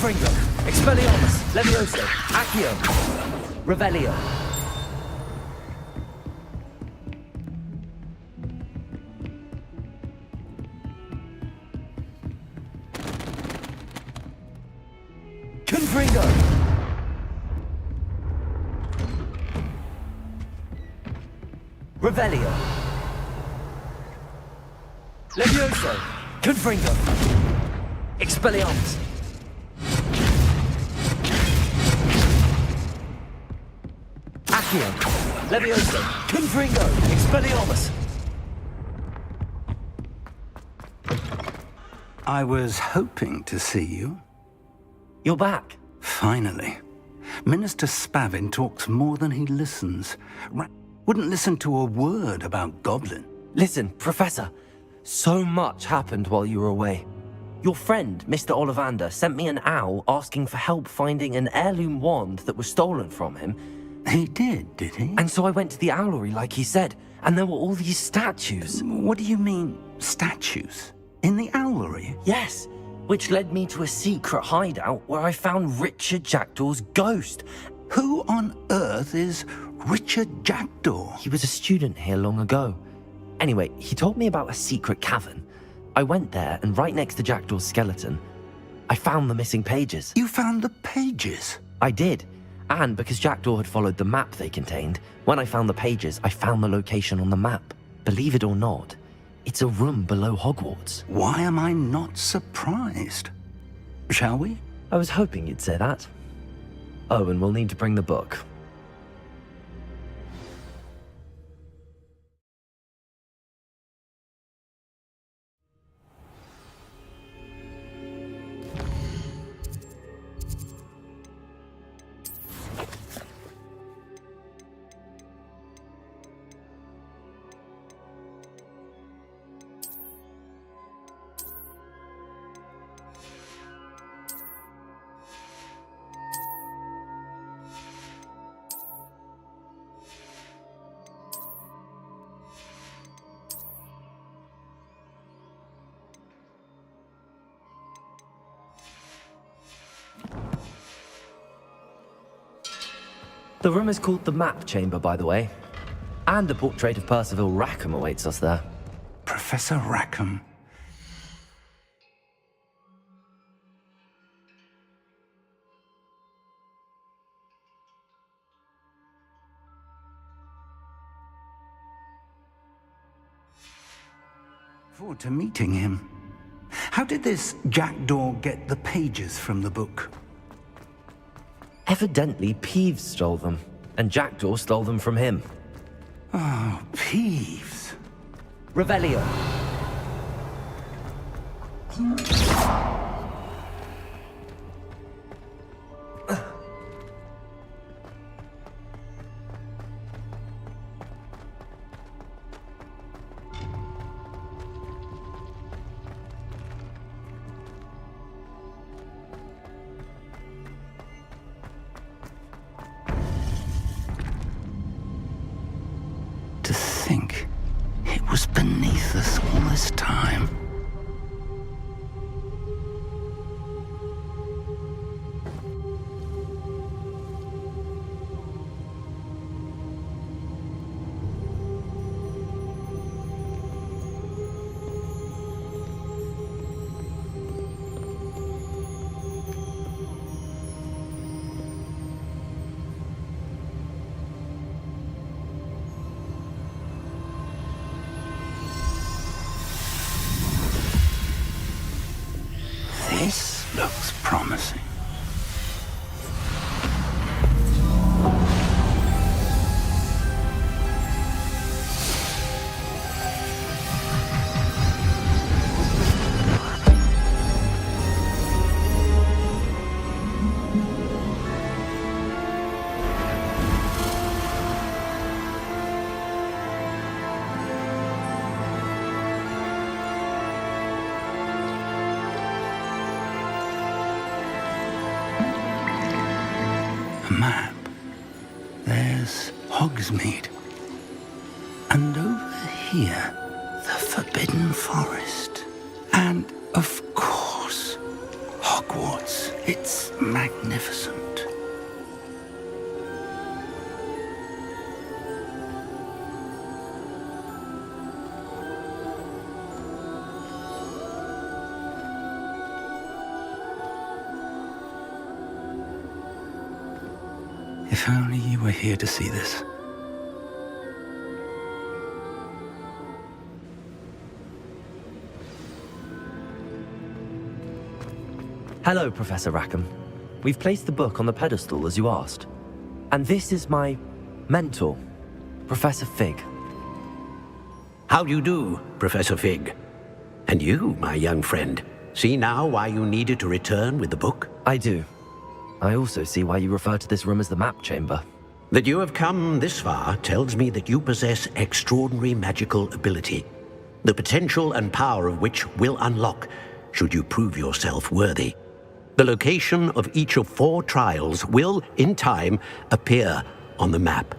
Confringo, Expelliarmus, Levioso, Accio, Revelio. Confringo! Revelio. Levioso, Confringo, Expelliarmus. Accio, Levioso, Confringo, Expelliarmus. I was hoping to see you. You're back. Finally. Minister Spavin talks more than he listens. Wouldn't listen to a word about Goblin. Listen, Professor, so much happened while you were away. Your friend, Mr. Ollivander, sent me an owl asking for help finding an heirloom wand that was stolen from him. He did he? And so I went to the owlery like he said, and there were all these statues. What do you mean, statues? In the owlery? Yes, which led me to a secret hideout where I found Richard Jackdaw's ghost. Who on earth is Richard Jackdaw? He was a student here long ago. Anyway, he told me about a secret cavern. I went there, and right next to Jackdaw's skeleton, I found the missing pages. You found the pages? I did. And because Jackdaw had followed the map they contained, when I found the pages, I found the location on the map. Believe it or not, it's a room below Hogwarts. Why am I not surprised? Shall we? I was hoping you'd say that. Oh, and we'll need to bring the book. The room is called the Map Chamber, by the way. And a portrait of Percival Rackham awaits us there. Professor Rackham. Forward to meeting him. How did this Jackdaw get the pages from the book? Evidently, Peeves stole them, and Jackdaw stole them from him. Oh, Peeves. Revelio. To think it was beneath us all this time. This looks promising. Map. There's Hogsmeade. And over here, the Forbidden Forest. And, of course, Hogwarts. It's magnificent. If only you were here to see this. Hello, Professor Rackham. We've placed the book on the pedestal as you asked. And this is my mentor, Professor Fig. How do you do, Professor Fig? And you, my young friend, see now why you needed to return with the book? I do. I also see why you refer to this room as the map chamber. That you have come this far tells me that you possess extraordinary magical ability, the potential and power of which will unlock should you prove yourself worthy. The location of each of 4 trials will, in time, appear on the map.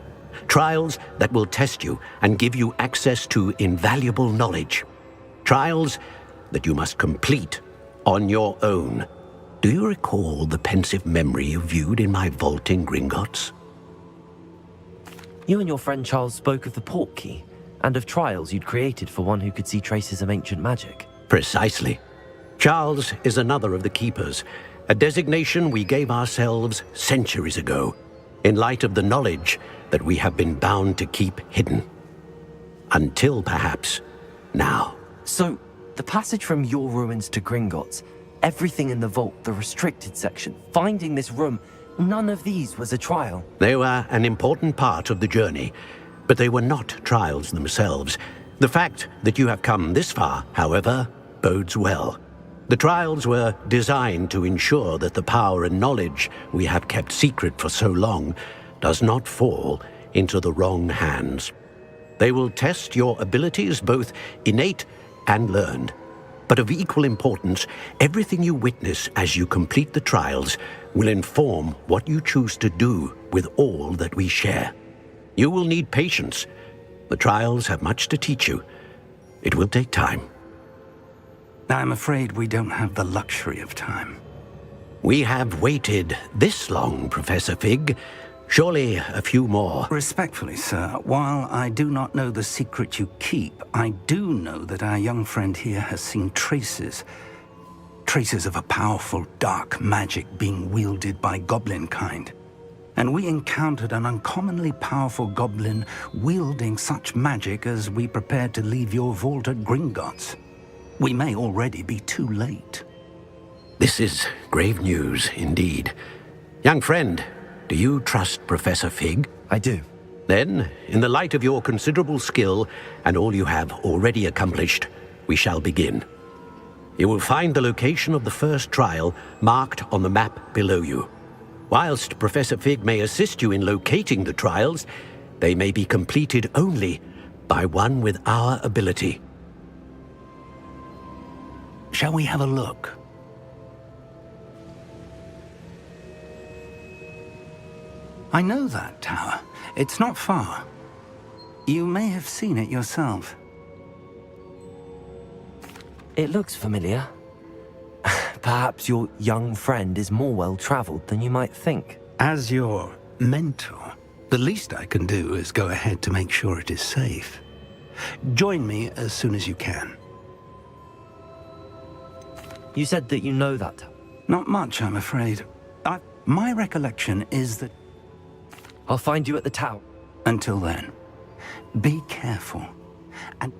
Trials that will test you and give you access to invaluable knowledge. Trials that you must complete on your own. Do you recall the pensive memory you viewed in my vault in Gringotts? You and your friend Charles spoke of the port key and of trials you'd created for one who could see traces of ancient magic. Precisely. Charles is another of the Keepers, a designation we gave ourselves centuries ago, in light of the knowledge that we have been bound to keep hidden. Until, perhaps, now. So, the passage from your ruins to Gringotts, everything in the vault, the restricted section, finding this room, none of these was a trial. They were an important part of the journey, but they were not trials themselves. The fact that you have come this far, however, bodes well. The trials were designed to ensure that the power and knowledge we have kept secret for so long does not fall into the wrong hands. They will test your abilities, both innate and learned. But of equal importance, everything you witness as you complete the trials will inform what you choose to do with all that we share. You will need patience. The trials have much to teach you. It will take time. I'm afraid we don't have the luxury of time. We have waited this long, Professor Fig. Surely a few more. Respectfully, sir, while I do not know the secret you keep, I do know that our young friend here has seen traces of a powerful dark magic being wielded by goblin kind. And we encountered an uncommonly powerful goblin wielding such magic as we prepared to leave your vault at Gringotts. We may already be too late. This is grave news indeed. Young friend, do you trust Professor Fig? I do. Then, in the light of your considerable skill and all you have already accomplished, we shall begin. You will find the location of the first trial marked on the map below you. Whilst Professor Fig may assist you in locating the trials, they may be completed only by one with our ability. Shall we have a look? I know that tower. It's not far. You may have seen it yourself. It looks familiar. Perhaps your young friend is more well-traveled than you might think. As your mentor, the least I can do is go ahead to make sure it is safe. Join me as soon as you can. You said that you know that. Not much, I'm afraid. My recollection is that... I'll find you at the tower. Until then, be careful. And